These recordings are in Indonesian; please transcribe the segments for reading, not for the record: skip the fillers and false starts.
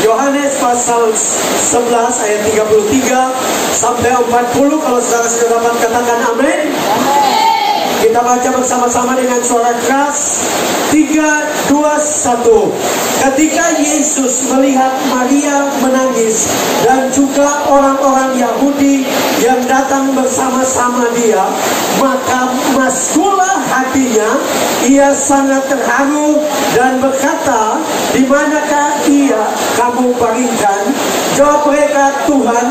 Yohanes pasal 11 ayat 33 sampai 40. Kalau saudara sudah dapat katakan amin. Kita baca bersama-sama dengan suara keras. 3, 2, 1. Ketika Yesus melihat Maria menangis dan juga orang-orang Yahudi yang datang bersama-sama dia, maka maskulah hatinya. Ia sangat terharu dan berkata, "Di manakah ia kamu baringkan?" Jawab mereka, "Tuhan,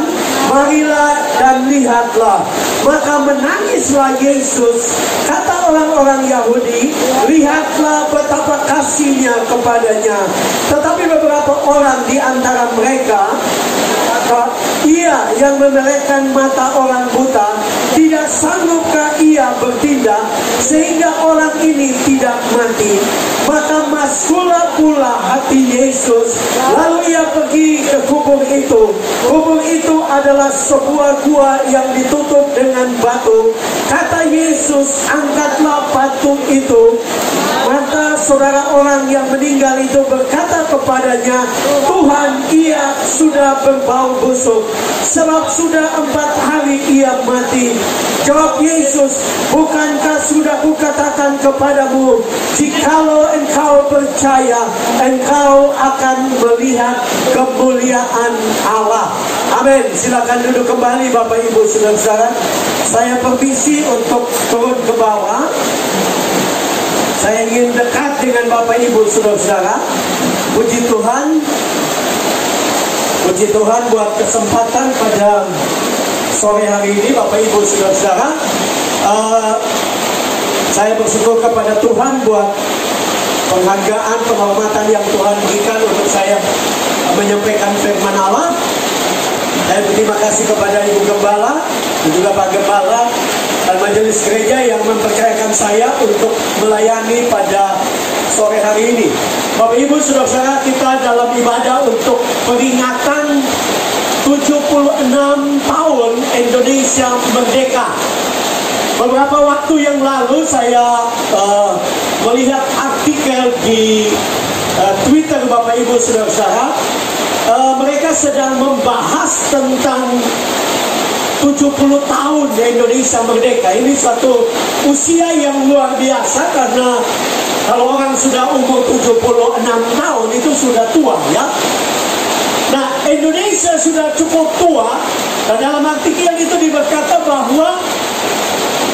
marilah dan lihatlah." Maka menangislah Yesus. Kata orang-orang Yahudi, "Lihatlah betapa kasihnya kepadanya." Tetapi beberapa orang di antara mereka berkata, "Ia yang memelekkan mata orang buta, tidak sanggupkah ia bertindak sehingga orang ini tidak mati?" Maka maskulah pula hati Yesus. Lalu ia pergi ke kubur itu. Kubur itu adalah sebuah gua yang ditutup dengan batu. Kata Yesus, "Angkatlah batu itu." Maka saudara orang yang meninggal itu berkata kepadanya, "Tuhan, ia sudah berbau busuk, sebab sudah 4 hari ia mati." Jawab Yesus, "Bukankah sudah kukatakan kepadamu, jikalau engkau percaya, engkau akan melihat kemuliaan Allah." Amin. Silakan duduk kembali Bapak Ibu Saudara-saudara. Saya permisi untuk turun ke bawah. Saya ingin dekat dengan Bapak Ibu Saudara-saudara. Puji Tuhan. Puji Tuhan buat kesempatan pada sore hari ini Bapak Ibu Saudara-saudara. Saya bersyukur kepada Tuhan buat penghargaan, penghormatan yang Tuhan berikan untuk saya menyampaikan firman Allah. Saya berterima kasih kepada Ibu Gembala dan juga Pak Gembala dan majelis gereja yang mempercayakan saya untuk melayani pada sore hari ini. Bapak Ibu Saudara-saudara, kita dalam ibadah untuk peringatan 76 tahun Indonesia merdeka. Beberapa waktu yang lalu saya melihat artikel di Twitter Bapak Ibu Saudara-saudara. Mereka sedang membahas tentang 70 tahun Indonesia merdeka. Ini suatu usia yang luar biasa, karena kalau orang sudah umur 76 tahun itu sudah tua, ya. Nah, Indonesia sudah cukup tua, dan dalam artikel itu berkata bahwa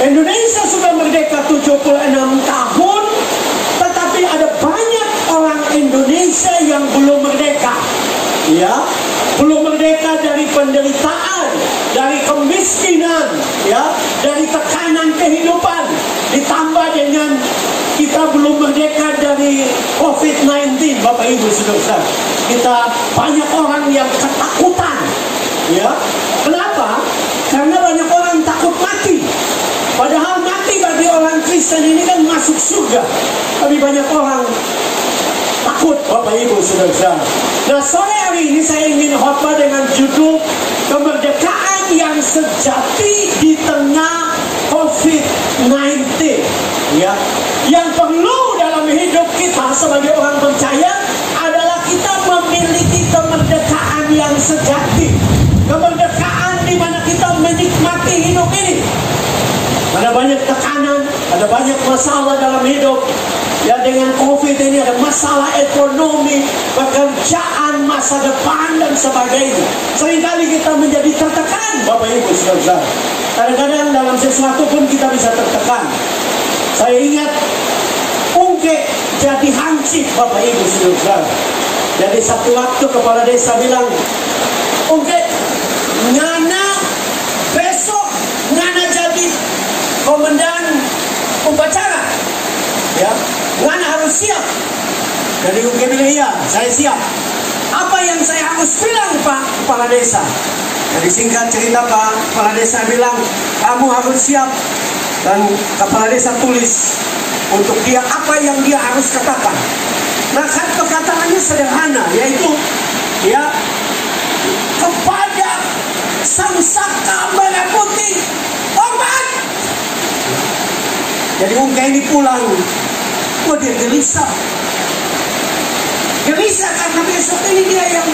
Indonesia sudah merdeka 76 tahun, tetapi ada banyak orang Indonesia yang belum merdeka. Ya, belum merdeka dari penderitaan, dari kemiskinan, ya, dari tekanan kehidupan, ditambah dengan kita belum merdeka dari COVID-19, Bapak Ibu Saudara. Kita banyak orang yang ketakutan, ya. Kenapa? Karena banyak orang takut mati. Padahal mati bagi orang Kristen ini kan masuk surga, tapi banyak orang takut, Bapak Ibu Saudara. Nah, sore hari ini saya ingin khotbah dengan judul kemerdekaan yang sejati di tengah COVID-19. Ya, yang perlu dalam hidup kita sebagai orang percaya adalah kita memiliki kemerdekaan yang sejati. Kemerdekaan di mana kita menikmati hidup ini. Ada banyak tekanan, ada banyak masalah dalam hidup. Ya, dengan COVID ini ada masalah ekonomi, pekerjaan, masa depan, dan sebagainya. Seringkali kita menjadi tertekan, Bapak Ibu Saudara. Kadang-kadang dalam sesuatu pun kita bisa tertekan. Saya ingat Ungke jadi hansip, Bapak Ibu Saudara. Jadi satu waktu kepala desa bilang, "Ungke, Ngana besok Ngana jadi komandan upacara. Ya, Ngana harus siap." Jadi Ungke bilang, "Iya, saya siap. Apa yang saya harus bilang, Pak Kepala Desa?" Jadi singkat cerita, Pak Kepala Desa bilang, "Kamu harus siap." Dan Kepala Desa tulis untuk dia apa yang dia harus katakan. Nah, perkataannya sederhana, yaitu ya, kepada Sang Saka Merah Putih hormat. Jadi Ungke ini pulang, dia gelisah karena besok ini dia yang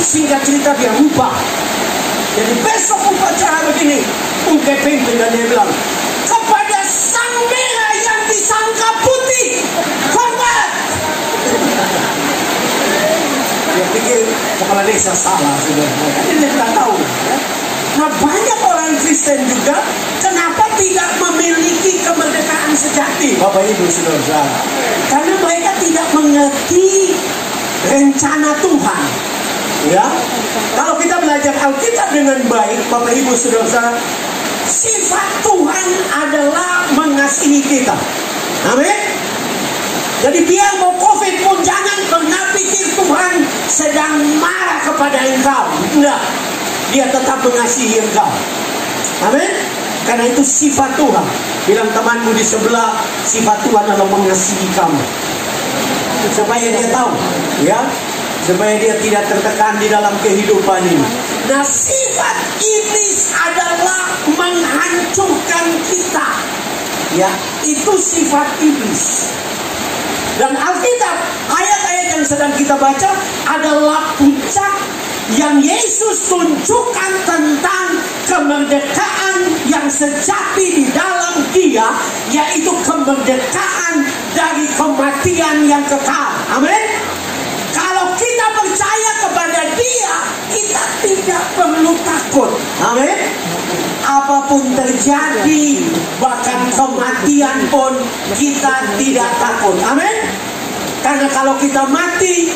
singkat cerita dia lupa. Jadi besok upacara begini, ungkep pimpin dan dia bilang, kepada sang merah yang disangka putih, hormat. Dia pikir kepala desa salah sudah, dia tidak tahu. Nah banyak orang Kristen juga kenapa tidak memiliki kemerdekaan sejati, Bapak Ibu Saudara? Karena mereka tidak mengerti rencana Tuhan. Ya, kalau kita belajar Alkitab dengan baik, Bapak Ibu Saudara, sifat Tuhan adalah mengasihi kita. Amin. Jadi biar mau COVID pun jangan pernah pikir Tuhan sedang marah kepada engkau. Enggak, dia tetap mengasihi engkau. Amin. Karena itu sifat Tuhan. Bilang temanmu di sebelah, sifat Tuhan adalah mengasihi kamu. Supaya dia tahu, ya, supaya dia tidak tertekan di dalam kehidupan ini. Nah, sifat iblis adalah menghancurkan kita. Ya, itu sifat iblis. Dan Alkitab, ayat-ayat yang sedang kita baca adalah puncak yang Yesus tunjukkan tentang kemerdekaan yang sejati di dalam Dia, yaitu kemerdekaan dari kematian yang kekal. Amin. Kalau kita percaya kepada Dia, kita tidak perlu takut. Amin. Apapun terjadi, bahkan kematian pun kita tidak takut. Amin. Karena kalau kita mati,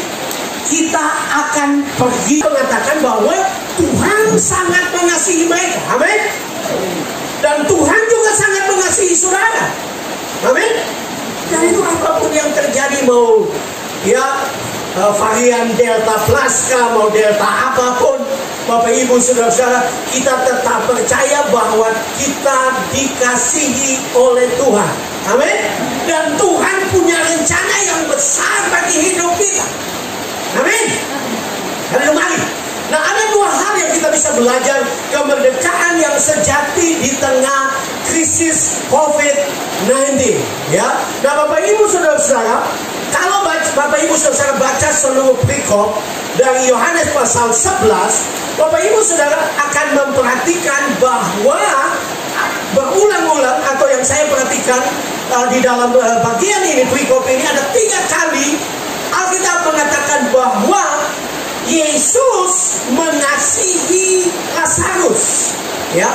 kita akan pergi. Mengatakan bahwa Tuhan sangat mengasihi mereka. Amin. Dan Tuhan juga sangat mengasihi saudara. Amin. Dan itu apapun yang terjadi, mau varian Delta Plus kah, mau Delta apapun, Bapak Ibu Saudara-saudara, kita tetap percaya bahwa kita dikasihi oleh Tuhan. Amin. Dan Tuhan punya rencana yang besar bagi hidup kita. Amin. Hari kembali. Nah, ada dua hal yang kita bisa belajar kemerdekaan yang sejati di tengah krisis COVID-19. Ya. Nah, Bapak Ibu Saudara-saudara, kalau Bapak Ibu Saudara baca seluruh perikop dari Yohanes pasal 11, Bapak Ibu Saudara akan memperhatikan bahwa berulang-ulang, atau yang saya perhatikan di dalam bagian ini, perikop ini ada 3 kali Alkitab mengatakan bahwa Yesus mengasihi Lazarus. Ya.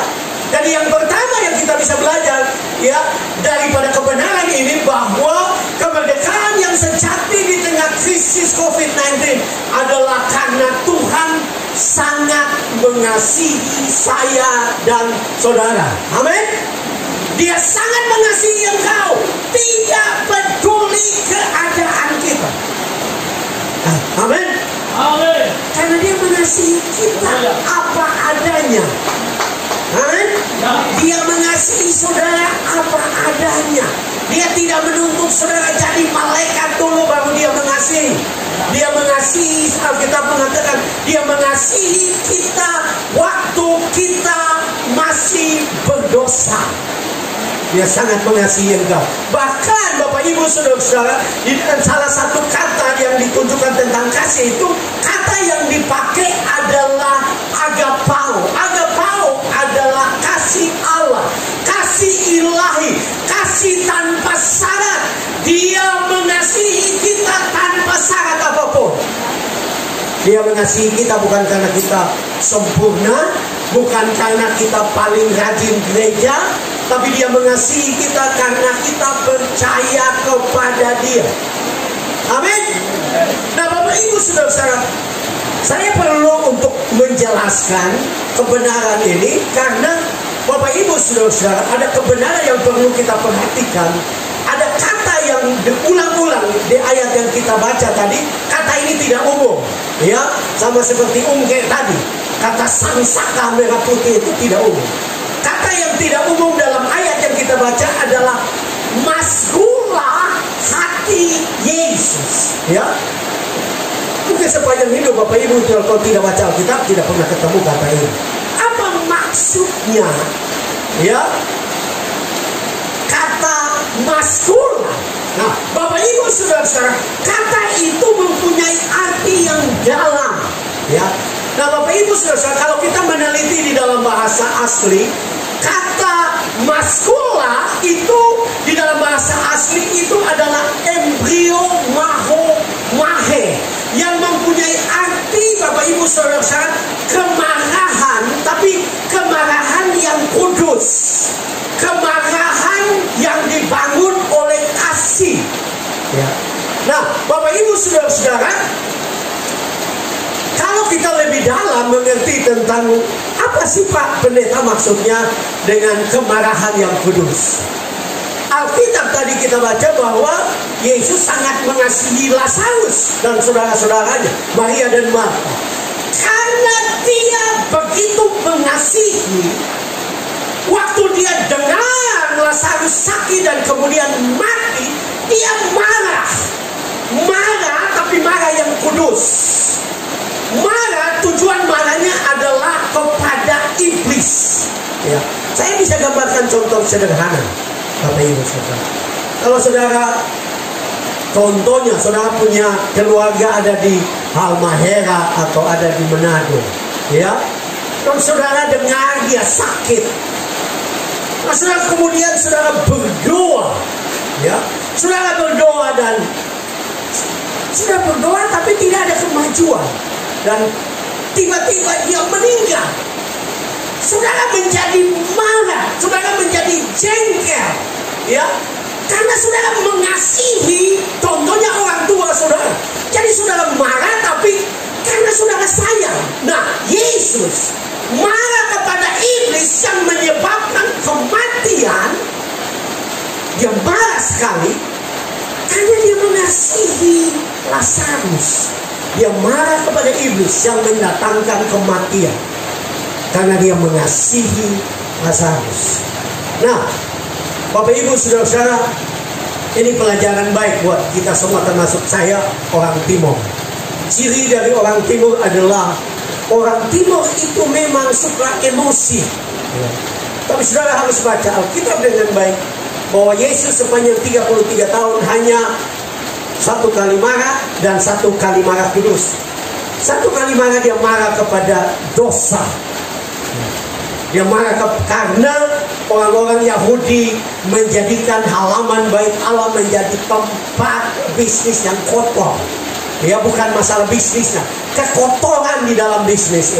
Jadi yang pertama yang kita bisa belajar, ya, daripada kebenaran ini, bahwa kemerdekaan yang sejati di tengah krisis COVID-19 adalah karena Tuhan sangat mengasihi saya dan saudara. Amin. Dia sangat mengasihi engkau, tidak peduli keadaan kita. Amin. Amin. Karena dia mengasihi kita apa adanya. Amin. Dia mengasihi saudara apa adanya. Dia tidak menuntut saudara jadi malaikat dulu baru dia mengasihi. Dia mengasihi, Alkitab mengatakan, dia mengasihi kita waktu kita masih berdosa. Dia sangat mengasihi engkau. Bahkan Bapak Ibu Saudara-saudara, salah satu kata yang ditunjukkan tentang kasih itu, kata yang dipakai adalah agapao. Agapao adalah kasih Allah, kasih ilahi, kasih tanpa syarat. Dia mengasihi kita tanpa syarat apapun. Dia mengasihi kita bukan karena kita sempurna, bukan karena kita paling rajin gereja, tapi dia mengasihi kita karena kita percaya kepada dia. Amin. Nah, Bapak Ibu Saudara-saudara, saya perlu untuk menjelaskan kebenaran ini karena Bapak Ibu Saudara-saudara, ada kebenaran yang perlu kita perhatikan. Ada kata yang diulang-ulang di ayat yang kita baca tadi. Kata ini tidak umum, ya, sama seperti ungkep tadi. Kata sangsaka merah putih itu tidak umum. Kata yang tidak umum dalam ayat yang kita baca adalah masgula hati Yesus. Ya, mungkin sepanjang hidup Bapak Ibu kalau tidak baca Alkitab tidak pernah ketemu kata ini. Apa maksudnya? Ya, kata masgula. Nah, Bapak Ibu Saudara-saudara, kata itu mempunyai arti yang dalam. Ya. Nah, Bapak Ibu Saudara, kalau kita meneliti di dalam bahasa asli, kata maskula itu di dalam bahasa asli itu adalah embrio mahe yang mempunyai arti, Bapak Ibu Saudara, kemarahan, tapi kemarahan yang kudus, kemarahan yang dibangun oleh kasih. Ya. Nah, Bapak Ibu Saudara, kalau kita lebih dalam mengerti tentang apa sih Pak Pendeta maksudnya dengan kemarahan yang kudus. Alkitab tadi kita baca bahwa Yesus sangat mengasihi Lazarus dan saudara-saudaranya, Maria dan Marta. Karena dia begitu mengasihi, waktu dia dengar Lazarus sakit dan kemudian mati, dia marah. Marah, tapi marah yang kudus. Marah, tujuan marahnya adalah kepada iblis. Ya. Saya bisa gambarkan contoh sederhana, Bapak Ibu Saudara. Kalau saudara, contohnya saudara punya keluarga ada di Halmahera atau ada di Manado, ya. Dan saudara dengar dia sakit. Nah, saudara kemudian saudara berdoa, ya. Saudara berdoa dan sudah berdoa tapi tidak ada kemajuan. Dan tiba-tiba dia meninggal. Saudara menjadi marah, saudara menjadi jengkel, ya, karena saudara mengasihi, contohnya orang tua saudara. Jadi saudara marah, tapi karena saudara sayang. Nah, Yesus marah kepada iblis yang menyebabkan kematian. Dia marah sekali karena dia mengasihi Lazarus. Dia marah kepada iblis yang mendatangkan kematian karena dia mengasihi Lazarus. Nah, Bapak Ibu Saudara-saudara, ini pelajaran baik buat kita semua, termasuk saya, orang Timur. Ciri dari orang Timur adalah orang Timur itu memang suka emosi. Tapi saudara harus baca Alkitab dengan baik, bahwa Yesus sepanjang 33 tahun hanya satu kali marah dan satu kali marah kudus. Satu kali marah dia marah kepada dosa. Dia marah karena orang-orang Yahudi menjadikan halaman bait Allah menjadi tempat bisnis yang kotor. Ya, bukan masalah bisnisnya, kekotoran di dalam bisnis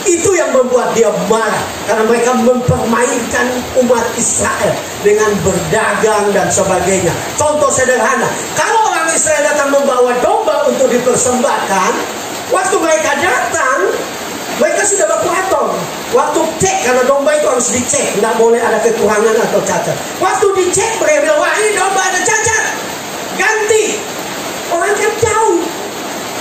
itu yang membuat dia marah, karena mereka mempermainkan umat Israel dengan berdagang dan sebagainya. Contoh sederhana, kalau orang Israel datang membawa domba untuk dipersembahkan, waktu mereka datang, mereka sudah berpotong. Waktu cek, karena domba itu harus dicek, tidak boleh ada kekurangan atau cacat. Waktu dicek, mereka bilang, wah ini domba ada cacat, ganti. Orang kan jauh,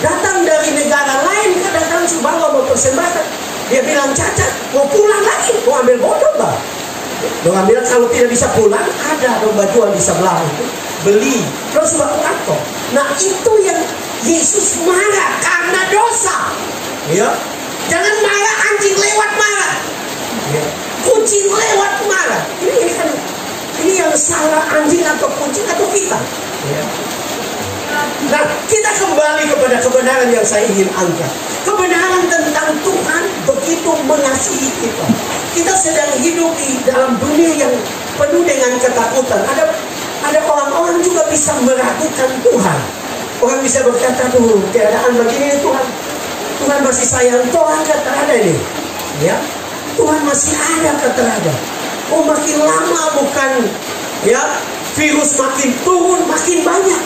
datang dari negara lain, kadang-kadang bawa mau persembahkan. Dia bilang cacat, mau pulang lagi, mau ambil domba. Orang bilang kalau tidak bisa pulang, ada domba jual di sebelah itu, beli, terus bawa. Nah, itu yang Yesus marah karena dosa. Ya, jangan marah anjing lewat marah, ya. Kucing lewat marah. Ini yang salah anjing atau kucing atau kita. Ya. Nah, kita kembali kepada kebenaran yang saya ingin angkat. Kebenaran tentang Tuhan begitu mengasihi kita. Kita sedang hidup di dalam dunia yang penuh dengan ketakutan. Ada orang-orang juga bisa meragukan Tuhan. Orang bisa berkata, tuh keadaan begini Tuhan masih sayang, Tuhan kata ada ini, ya, Tuhan masih ada kata ada. Oh, makin lama bukan, ya, virus makin turun, makin banyak.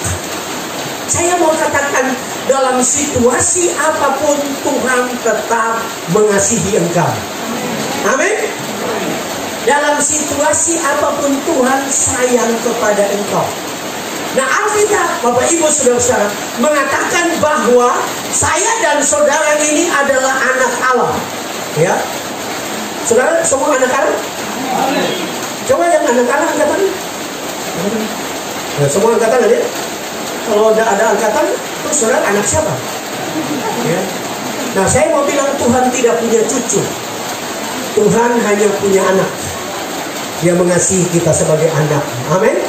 Saya mau katakan, dalam situasi apapun Tuhan tetap mengasihi engkau. Amin. Dalam situasi apapun Tuhan sayang kepada engkau. Nah, Alkitab, Bapak Ibu Saudara-saudara, mengatakan bahwa saya dan saudara ini adalah anak Allah. Ya, saudara semua anak Allah. Coba yang anak Allah angkatan. Nah, semua angkatan ada. Kalau ada angkatan, terus saudara anak siapa? Ya. Nah, saya mau bilang Tuhan tidak punya cucu. Tuhan hanya punya anak. Dia mengasihi kita sebagai anak. Amin.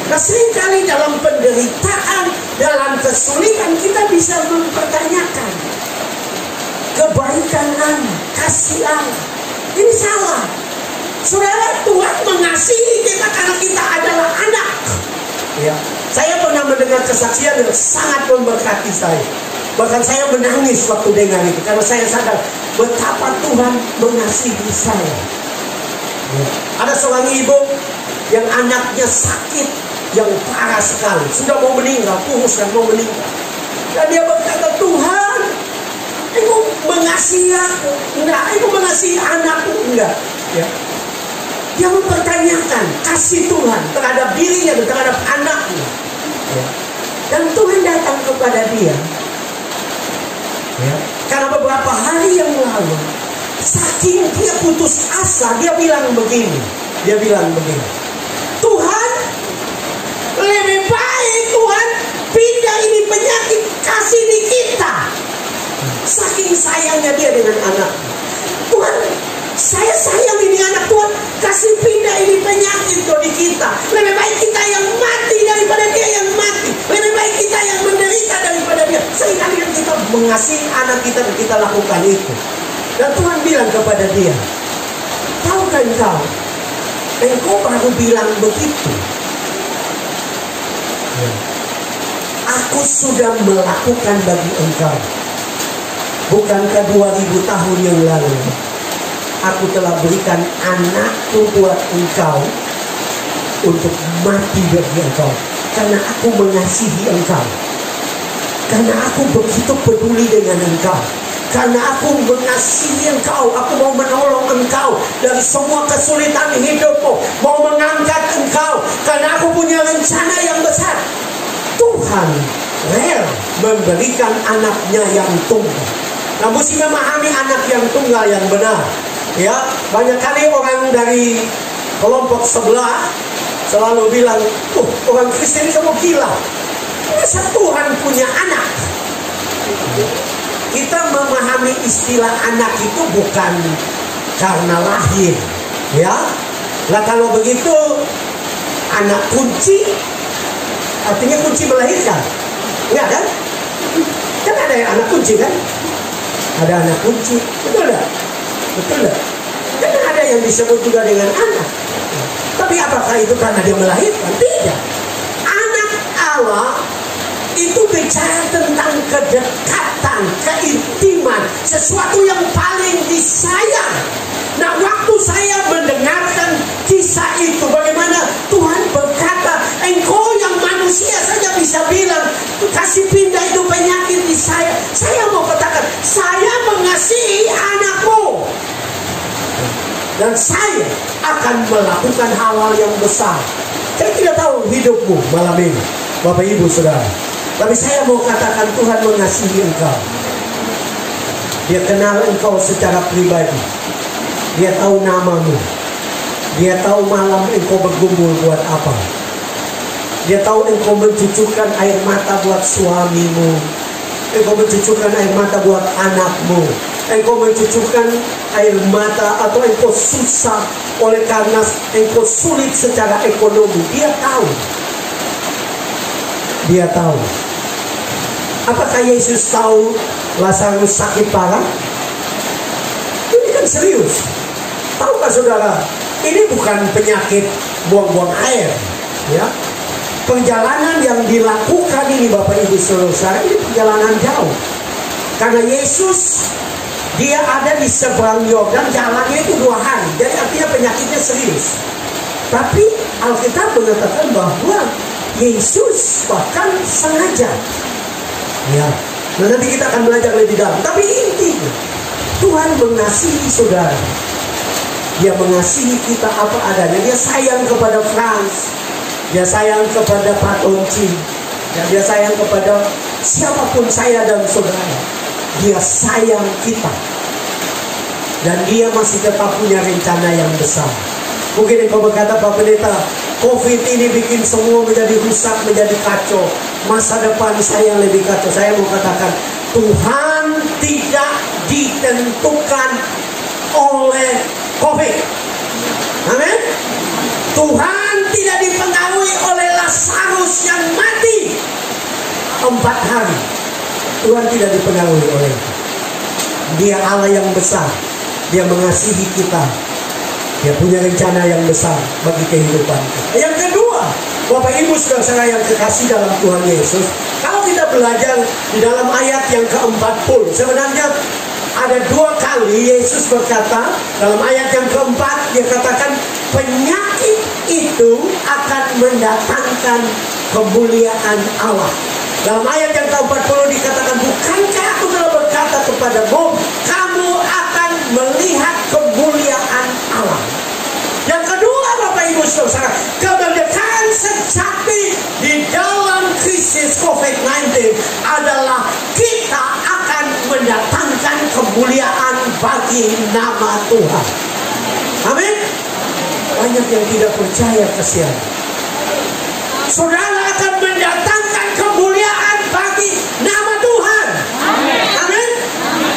Nah, seringkali dalam penderitaan, dalam kesulitan kita bisa mempertanyakan, kebaikan Allah, kasih Allah. Ini salah. Saudara, Tuhan mengasihi kita karena kita adalah anak. Ya, saya pernah mendengar kesaksian yang sangat memberkati saya. Bahkan saya menangis waktu dengar itu karena saya sadar betapa Tuhan mengasihi saya. Ya. Ada seorang ibu yang anaknya sakit yang parah sekali, sudah mau meninggal, kurus dan mau meninggal. Dan dia berkata, Tuhan, Engkau mengasihi aku, enggak? Engkau mengasihi anakku, enggak? Ya. Dia mempertanyakan kasih Tuhan terhadap dirinya dan terhadap anaknya. Ya. Dan Tuhan datang kepada dia. Ya. Karena beberapa hari yang lalu, saking dia putus asa, dia bilang begini. Tuhan, lebih baik Tuhan pindah ini penyakit, kasih di kita. Saking sayangnya dia dengan anaknya. Tuhan, saya sayang ini anak, Tuhan, kasih pindah ini penyakit di kita. Lebih baik kita yang mati daripada dia yang mati. Lebih baik kita yang menderita daripada dia. Seringkali kita mengasihi anak kita dan kita lakukan itu. Dan Tuhan bilang kepada dia, tahukah engkau baru bilang begitu. Aku sudah melakukan bagi engkau. Bukankah 2000 tahun yang lalu aku telah berikan anakku buat engkau untuk mati bagi engkau. Karena aku mengasihi engkau. Karena aku begitu peduli dengan engkau. Karena aku mengasihi engkau. Aku mau menolong engkau dari semua kesulitan hidupmu. Mau mengangkat engkau. Karena aku punya rencana yang besar. Tuhan rela memberikan anaknya yang tunggal. Nah, mesti memahami anak yang tunggal yang benar. Ya, banyak kali orang dari kelompok sebelah selalu bilang, orang Kristen kamu gila. Masa Tuhan punya anak? Kita memahami istilah anak itu bukan karena lahir, ya. Lah kalau begitu, anak kunci artinya kunci melahirkan, enggak kan? Kan ada yang anak kunci kan? Ada anak kunci, betul enggak? Betul enggak? Kan ada yang disebut juga dengan anak. Tapi apakah itu karena dia melahirkan? Tidak. Anak Allah itu bicara tentang kedekatan, keintiman, sesuatu yang paling disayang. Nah, waktu saya mendengarkan kisah itu, bagaimana Tuhan berkata, engkau yang manusia saja bisa bilang, kasih pindah itu penyakit di saya. Saya mau katakan, saya mengasihi anakmu. Dan saya akan melakukan hal-hal yang besar. Saya tidak tahu hidupmu malam ini, Bapak Ibu Saudara. Tapi saya mau katakan Tuhan mengasihi engkau. Dia kenal engkau secara pribadi. Dia tahu namamu. Dia tahu malam engkau bergumul buat apa. Dia tahu engkau mencucurkan air mata buat suamimu. Engkau mencucurkan air mata buat anakmu. Engkau mencucurkan air mata atau engkau susah oleh karena engkau sulit secara ekonomi. Dia tahu. Dia tahu. Apakah Yesus tahu Lazarus sakit parah? Ini kan serius. Tahukah saudara, ini bukan penyakit buang-buang air, ya. Perjalanan yang dilakukan ini Bapak Ibu Saudara, ini perjalanan jauh. Karena Yesus dia ada di seberang Yordan, jalannya itu 2 hari. Jadi artinya penyakitnya serius. Tapi Alkitab mengatakan bahwa Yesus bahkan sengaja. Ya. Nah, nanti kita akan belajar lebih dalam. Tapi intinya Tuhan mengasihi saudara. Dia mengasihi kita apa adanya. Dia sayang kepada Frans. Dia sayang kepada Pak Tonci. Dia sayang kepada siapapun saya dan saudara. Dia sayang kita. Dan dia masih tetap punya rencana yang besar. Mungkin engkau berkata, Pak Pendeta, COVID ini bikin semua menjadi rusak, menjadi kacau. Masa depan saya lebih kacau. Saya mau katakan, Tuhan tidak ditentukan oleh COVID. Amin. Tuhan tidak dipengaruhi oleh Lazarus yang mati 4 hari. Tuhan tidak dipengaruhi oleh itu. Dia Allah yang besar. Dia mengasihi kita. Dia punya rencana yang besar bagi kehidupan kita. Yang kedua, Bapak Ibu saudara yang kekasih dalam Tuhan Yesus, kalau kita belajar di dalam ayat yang ke-40, sebenarnya ada 2 kali Yesus berkata, dalam ayat yang keempat dia katakan penyakit itu akan mendatangkan kemuliaan Allah. Dalam ayat yang ke-40 dikatakan, bukankah aku telah berkata kepadamu, kamu akan melihat kemuliaan Allah. Yang kedua Bapak Ibu saudara, kemerdekaan sejati di dalam krisis COVID-19 adalah kita akan mendatangkan kemuliaan bagi nama Tuhan. Amin. Banyak yang tidak percaya, kasihan. Saudara akan mendatangkan kemuliaan bagi nama Tuhan. Amin.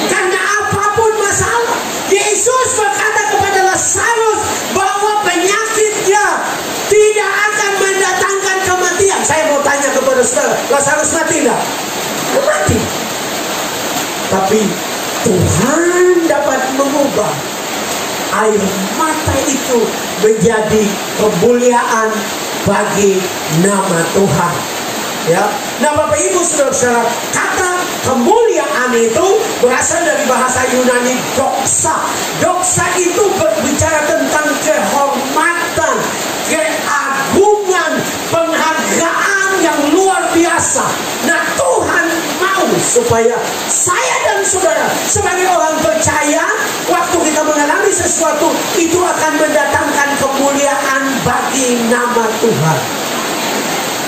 Karena apapun masalah, Yesus berkata kepada Lazarus bahwa penyakitnya tidak akan mendatangkan kematian. Saya mau tanya kepada saudara, Lazarus mati tidak? Mati. Tapi Tuhan dapat mengubah air mata itu menjadi kemuliaan bagi nama Tuhan. Ya. Nah Bapak Ibu saudara, kata kemuliaan itu berasal dari bahasa Yunani doxa. Doxa itu berbicara tentang kehormatan, keagungan, penghargaan yang luar biasa. Nah Tuhan mau supaya saya dan saudara sebagai orang percaya, waktu kita mengalami sesuatu itu akan mendatangkan kemuliaan bagi nama Tuhan.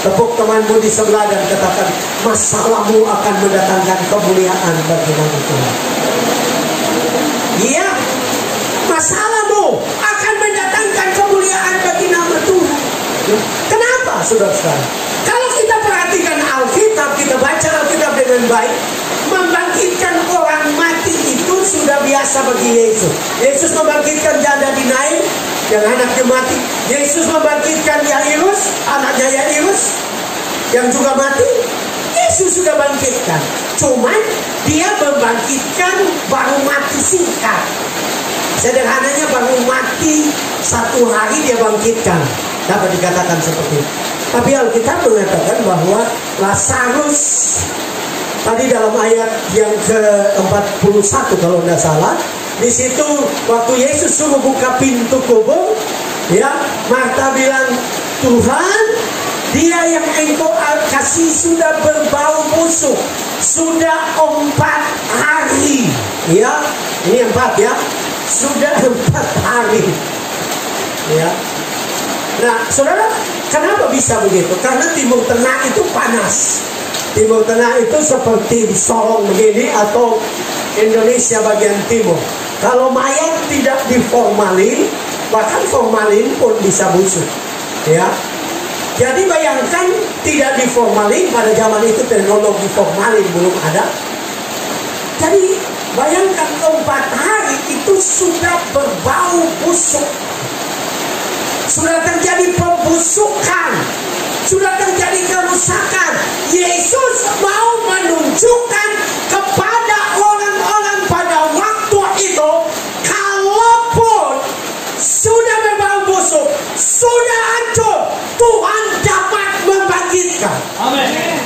Tepuk temanmu di sebelah dan katakan, masalahmu akan mendatangkan kemuliaan bagi nama Tuhan. Iya, masalahmu akan mendatangkan kemuliaan bagi nama Tuhan. Kenapa saudara-saudara? Kalau kita perhatikan Alkitab, kita baca Alkitab dengan baik, membangkitkan orang mati itu sudah biasa bagi Yesus. Yesus membangkitkan janda di Nain yang anaknya mati. Yesus membangkitkan Yairus, anaknya Yairus yang juga mati. Yesus sudah bangkitkan. Cuman dia membangkitkan baru mati singkat. Sederhananya baru mati 1 hari dia bangkitkan. Dapat dikatakan seperti itu. Tapi Alkitab mengatakan bahwa Lazarus tadi dalam ayat yang ke-41 kalau tidak salah, di situ waktu Yesus suruh buka pintu kubur, ya, Marta bilang, Tuhan, dia yang engkau kasih sudah berbau busuk, sudah 4 hari, ya, ini 4 ya, sudah 4 hari, ya. Nah, saudara, kenapa bisa begitu? Karena Timur Tengah itu panas. Timur Tengah itu seperti Sorong begini atau Indonesia bagian timur. Kalau mayat tidak diformalin, bahkan formalin pun bisa busuk. Ya. Jadi bayangkan tidak diformalin, pada zaman itu teknologi formalin belum ada. Jadi bayangkan 4 hari itu sudah berbau busuk. Sudah terjadi pembusukan, sudah terjadi kerusakan. Yesus mau menunjukkan kepada orang-orang pada waktu itu, kalaupun sudah berbau busuk, sudah hancur, Tuhan dapat membangkitkan. Amin.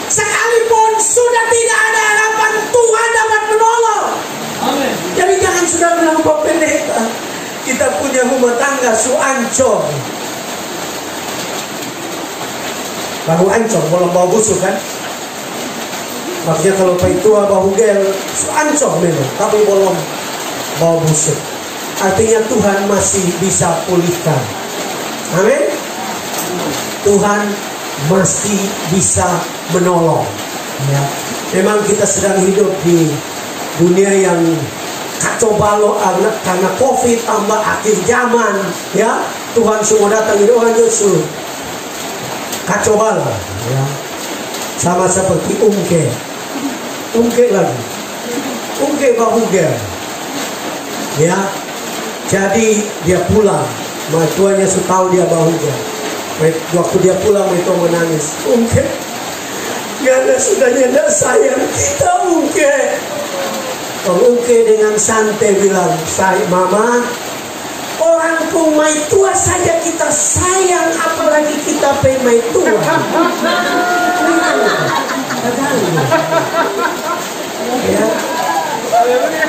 Sekalipun sudah tidak ada harapan, Tuhan dapat menolong. Amin. Jadi jangan sudah bilang, Pak Pendeta, kita punya rumah tangga ancor. Baru ancor, belum bau busuk kan? Makanya kalau Pak tua bau gel, ancor memang, tapi belum bau busuk. Artinya Tuhan masih bisa pulihkan. Amin. Tuhan masih bisa menolong. Ya. Memang kita sedang hidup di dunia yang kacau balau karena COVID, tambah akhir zaman, ya. Tuhan semua datang di orang Yesus. Kacau balau, ya. Sama seperti ungke lagi, ungke bahugel, ya. Jadi dia pulang, tuannya tahu dia bahugel. Waktu dia pulang itu menangis, ungke, karena sudah nyendak sayang kita ungke. Oke dengan santai bilang, saya mama, orang pemai tua saja kita sayang, apalagi kita pemai tua. Ya.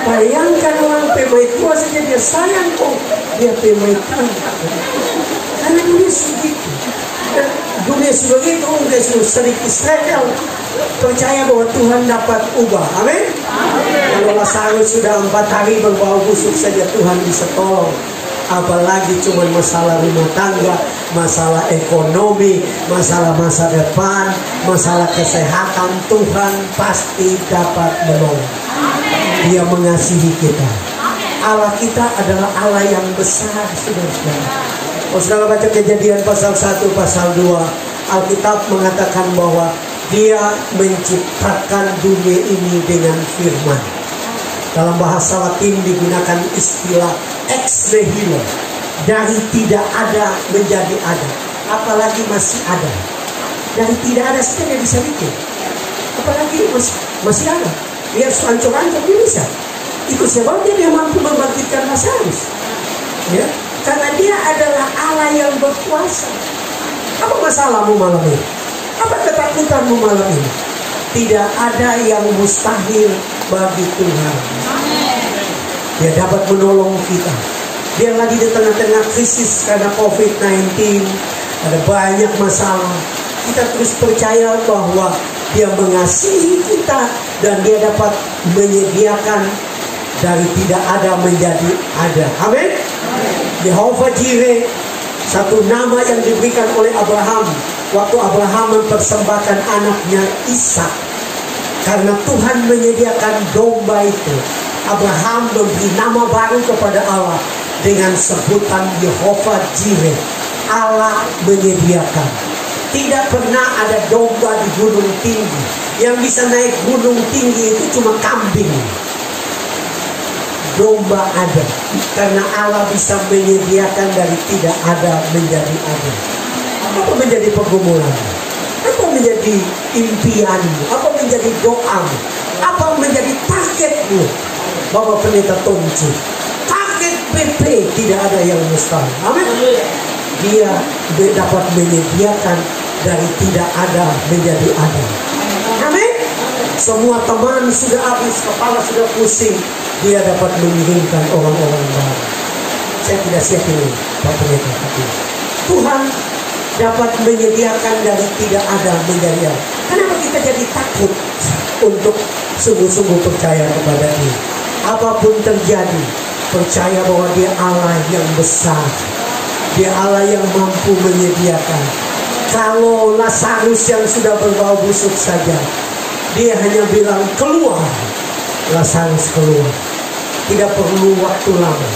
Bayangkan orang pemai tua saja dia sayang kok, dia pemai tua. Karena dunia segitu. Dunia sebegitu, dunia sedikit Israel percaya bahwa Tuhan dapat ubah. Amin. Kalau Lazarus sudah 4 hari berbau busuk saja Tuhan bisa tolong. Apalagi cuma masalah rumah tangga, masalah ekonomi, masalah masa depan, masalah kesehatan, Tuhan pasti dapat menolong. Dia mengasihi kita. Allah kita adalah Allah yang besar, saudara-saudara. Kalau saudara baca Kejadian pasal 1, pasal 2, Alkitab mengatakan bahwa Dia menciptakan dunia ini dengan firman. Dalam bahasa Latin digunakan istilah ex nihilo, dari tidak ada menjadi ada. Apalagi masih ada. Dari tidak ada saja dia bisa bikin. Apalagi masih ada. Dia harus ancur-ancur, dia bisa. Itu sebabnya dia mampu membangkitkan Lazarus. Ya, karena dia adalah Allah yang berkuasa. Apa masalahmu malam ini? Apa ketakutanmu malam ini? Tidak ada yang mustahil bagi Tuhan. Dia dapat menolong kita. Dia lagi di tengah-tengah krisis karena COVID-19, ada banyak masalah. Kita terus percaya bahwa Dia mengasihi kita dan Dia dapat menyediakan dari tidak ada menjadi ada. Amin. Jehovah Jireh, satu nama yang diberikan oleh Abraham waktu Abraham mempersembahkan anaknya Ishak. Karena Tuhan menyediakan domba itu, Abraham memberi nama baru kepada Allah dengan sebutan Jehovah Jireh. Allah menyediakan. Tidak pernah ada domba di gunung tinggi. Yang bisa naik gunung tinggi itu cuma kambing. Domba ada karena Allah bisa menyediakan dari tidak ada menjadi ada. Apa menjadi pergumulan? Apa menjadi impianmu? Apa menjadi doamu? Apa menjadi targetmu? Bapak Pendeta Tonci, target BP tidak ada yang mustahil. Amin. Dia dapat menyediakan dari tidak ada menjadi ada. Amin. Semua teman sudah habis, kepala sudah pusing, dia dapat mengirimkan orang-orang baru. Saya tidak siap ini, Pak Pendeta. Tuhan dapat menyediakan dari tidak ada menjadi ada. Kenapa kita jadi takut untuk sungguh-sungguh percaya kepada Dia? Apapun terjadi, percaya bahwa Dia Allah yang besar. Dia Allah yang mampu menyediakan. Kalau Lazarus yang sudah berbau busuk saja, Dia hanya bilang keluar, Lazarus keluar. Tidak perlu waktu lama,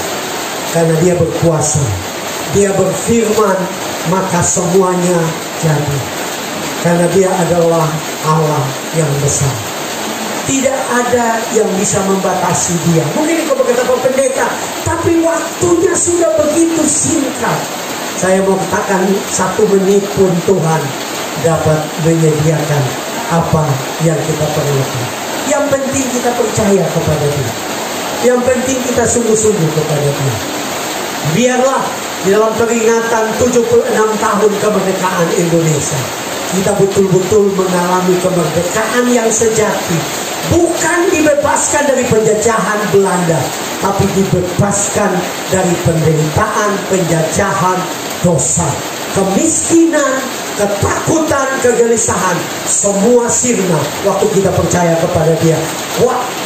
karena Dia berkuasa. Dia berfirman, maka semuanya jadi. Karena Dia adalah Allah yang besar. Tidak ada yang bisa membatasi Dia. Mungkin kau berkata, Pak Pendeta, tapi waktunya sudah begitu singkat. Saya mau katakan 1 menit pun Tuhan dapat menyediakan apa yang kita perlukan. Yang penting kita percaya kepada Dia. Yang penting kita sungguh-sungguh kepada Dia. Biarlah di dalam peringatan 76 tahun kemerdekaan Indonesia, kita betul-betul mengalami kemerdekaan yang sejati. Bukan dibebaskan dari penjajahan Belanda, tapi dibebaskan dari penderitaan, penjajahan, dosa, kemiskinan, ketakutan, kegelisahan. Semua sirna waktu kita percaya kepada Dia.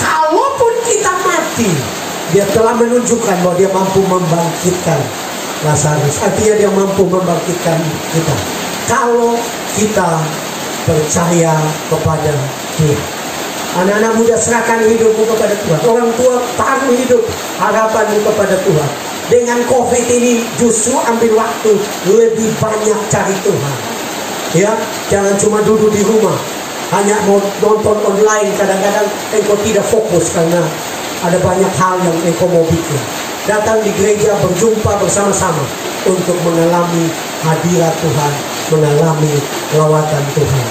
Kalaupun kita mati, Dia telah menunjukkan bahwa Dia mampu membangkitkan Lazarus. Artinya Dia mampu membangkitkan kita kalau kita percaya kepada Dia. Anak-anak muda, serahkan hidupmu kepada Tuhan. Orang tua, taruh hidup harapanmu kepada Tuhan. Dengan COVID ini justru ambil waktu lebih banyak cari Tuhan. Ya, jangan cuma duduk di rumah, hanya nonton online. Kadang-kadang engkau tidak fokus karena ada banyak hal yang engkau mau bikin. Datang di gereja, berjumpa bersama-sama untuk mengalami hadirat Tuhan, mengalami lawatan Tuhan.